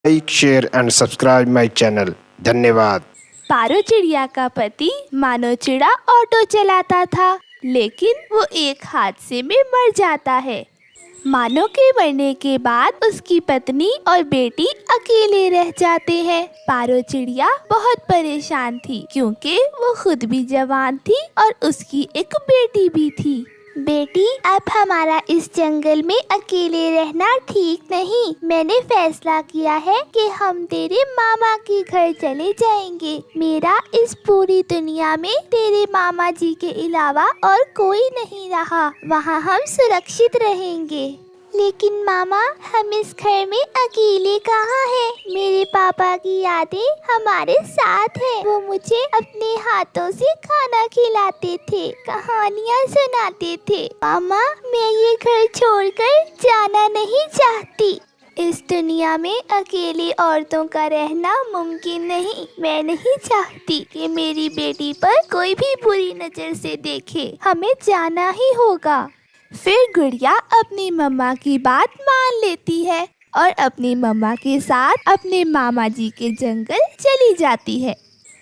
Like share and subscribe my channel. धन्यवाद। पारो चिड़िया का पति मानो चिड़ा ऑटो चलाता था, लेकिन वो एक हादसे में मर जाता है। मानो के मरने के बाद उसकी पत्नी और बेटी अकेले रह जाते हैं। पारो चिड़िया बहुत परेशान थी, क्योंकि वो खुद भी जवान थी और उसकी एक बेटी भी थी। बेटी, अब हमारा इस जंगल में अकेले रहना ठीक नहीं। मैंने फैसला किया है कि हम तेरे मामा के घर चले जाएंगे। मेरा इस पूरी दुनिया में तेरे मामा जी के अलावा और कोई नहीं रहा। वहाँ हम सुरक्षित रहेंगे। लेकिन मामा, हम इस घर में अकेले कहाँ हैं? मेरे पापा की यादें हमारे साथ हैं। वो मुझे अपने हाथों से खाना खिलाते थे, कहानियाँ सुनाते थे। मामा, मैं ये घर छोड़कर जाना नहीं चाहती। इस दुनिया में अकेली औरतों का रहना मुमकिन नहीं। मैं नहीं चाहती कि मेरी बेटी पर कोई भी बुरी नज़र से देखे। हमें जाना ही होगा। फिर गुड़िया अपनी मम्मा की बात मान लेती है और अपनी मम्मा के साथ अपने मामा जी के जंगल चली जाती है।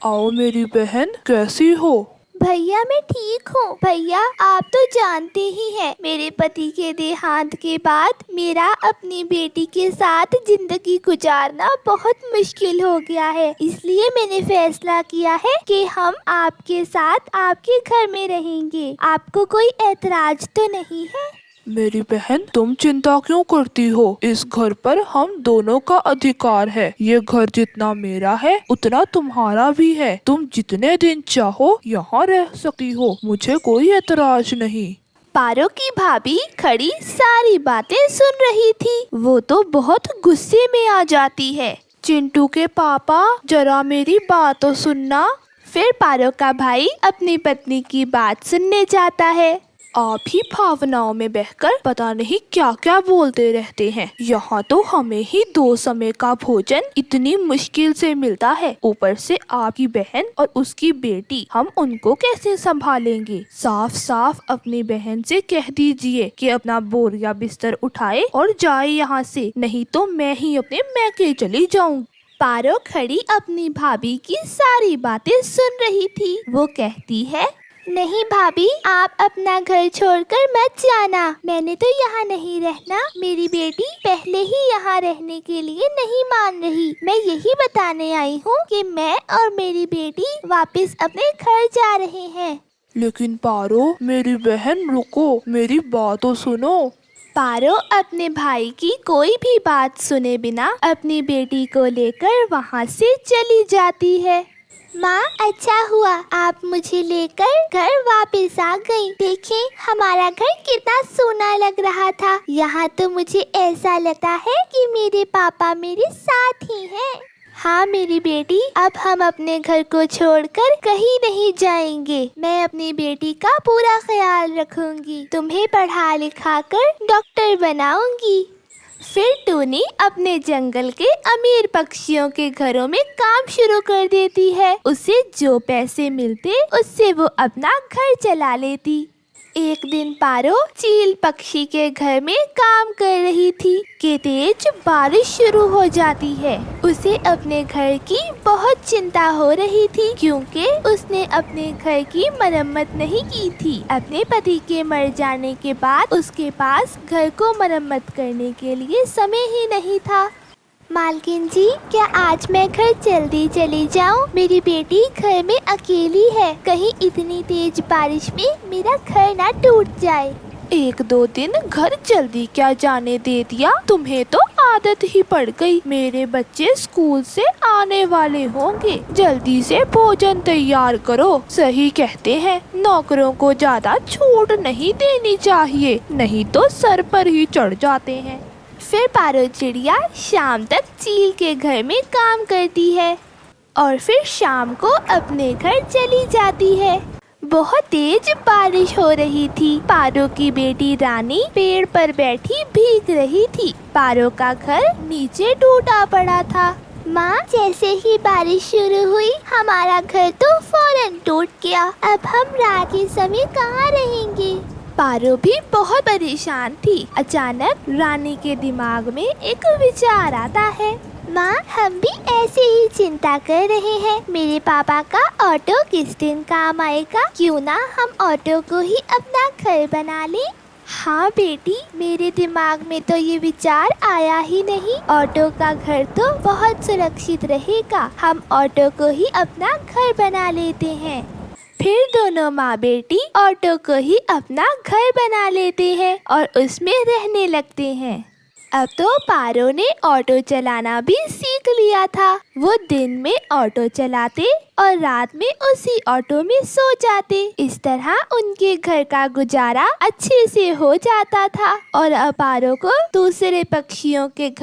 आओ मेरी बहन, कैसी हो? भैया, मैं ठीक हूँ। भैया, आप तो जानते ही हैं, मेरे पति के देहांत के बाद मेरा अपनी बेटी के साथ जिंदगी गुजारना बहुत मुश्किल हो गया है। इसलिए मैंने फैसला किया है कि हम आपके साथ आपके घर में रहेंगे। आपको कोई ऐतराज तो नहीं है? मेरी बहन, तुम चिंता क्यों करती हो? इस घर पर हम दोनों का अधिकार है। ये घर जितना मेरा है उतना तुम्हारा भी है। तुम जितने दिन चाहो यहाँ रह सकती हो, मुझे कोई ऐतराज नहीं। पारो की भाभी खड़ी सारी बातें सुन रही थी। वो तो बहुत गुस्से में आ जाती है। चिंटू के पापा, जरा मेरी बात तो सुनना। फिर पारो का भाई अपनी पत्नी की बात सुनने जाता है। आप ही भावनाओं में बहकर पता नहीं क्या क्या बोलते रहते हैं। यहाँ तो हमें ही 2 समय का भोजन इतनी मुश्किल से मिलता है, ऊपर से आपकी बहन और उसकी बेटी, हम उनको कैसे संभालेंगे? साफ साफ अपनी बहन से कह दीजिए कि अपना बोरिया बिस्तर उठाए और जाए यहाँ से, नहीं तो मैं ही अपने मैके चली जाऊँ। पारो खड़ी अपनी भाभी की सारी बातें सुन रही थी। वो कहती है, नहीं भाभी, आप अपना घर छोड़कर मत जाना। मैंने तो यहाँ नहीं रहना। मेरी बेटी पहले ही यहाँ रहने के लिए नहीं मान रही। मैं यही बताने आई हूँ कि मैं और मेरी बेटी वापस अपने घर जा रहे हैं। लेकिन पारो, मेरी बहन, रुको, मेरी बात तो सुनो। पारो अपने भाई की कोई भी बात सुने बिना अपनी बेटी को लेकर वहाँ से चली जाती है। माँ, अच्छा हुआ आप मुझे लेकर घर वापस आ गई। देखें, हमारा घर कितना सोना लग रहा था। यहाँ तो मुझे ऐसा लगता है कि मेरे पापा मेरे साथ ही हैं। हाँ मेरी बेटी, अब हम अपने घर को छोड़कर कहीं नहीं जाएंगे। मैं अपनी बेटी का पूरा ख्याल रखूंगी। तुम्हें पढ़ा लिखा कर डॉक्टर बनाऊंगी। फिर टूनी अपने जंगल के अमीर पक्षियों के घरों में काम शुरू कर देती है। उसे जो पैसे मिलते उससे वो अपना घर चला लेती। एक दिन पारो चील पक्षी के घर में काम कर रही थी कि तेज बारिश शुरू हो जाती है। उसे अपने घर की बहुत चिंता हो रही थी, क्योंकि उसने अपने घर की मरम्मत नहीं की थी। अपने पति के मर जाने के बाद उसके पास घर को मरम्मत करने के लिए समय ही नहीं था। मालकिन जी, क्या आज मैं घर जल्दी चली जाऊं? मेरी बेटी घर में अकेली है। कहीं इतनी तेज बारिश में मेरा घर ना टूट जाए। 1-2 दिन घर जल्दी क्या जाने दे दिया? तुम्हें तो आदत ही पड़ गई। मेरे बच्चे स्कूल से आने वाले होंगे, जल्दी से भोजन तैयार करो। सही कहते हैं, नौकरों को ज्यादा छूट नहीं देनी चाहिए, नहीं तो सर पर ही चढ़ जाते हैं। फिर पारो चिड़िया शाम तक चील के घर में काम करती है और फिर शाम को अपने घर चली जाती है। बहुत तेज बारिश हो रही थी। पारो की बेटी रानी पेड़ पर बैठी भीग रही थी। पारो का घर नीचे टूटा पड़ा था। माँ, जैसे ही बारिश शुरू हुई हमारा घर तो फौरन टूट गया। अब हम रात के समय कहाँ रहेंगे? पारो भी बहुत परेशान थी। अचानक रानी के दिमाग में एक विचार आता है। माँ, हम भी ऐसे ही चिंता कर रहे हैं। मेरे पापा का ऑटो किस दिन काम आएगा? क्यों ना हम ऑटो को ही अपना घर बना लें। हाँ बेटी, मेरे दिमाग में तो ये विचार आया ही नहीं। ऑटो का घर तो बहुत सुरक्षित रहेगा। हम ऑटो को ही अपना घर बना लेते हैं। फिर दोनों माँ बेटी ऑटो को ही अपना घर बना लेते हैं और उसमें रहने लगते हैं। अब तो पारो ने ऑटो चलाना भी सीख लिया था। वो दिन में ऑटो चलाते और रात में उसी ऑटो में सो जाते। इस तरह उनके घर का गुजारा अच्छे से हो जाता था और अब पारो को दूसरे पक्षियों के घर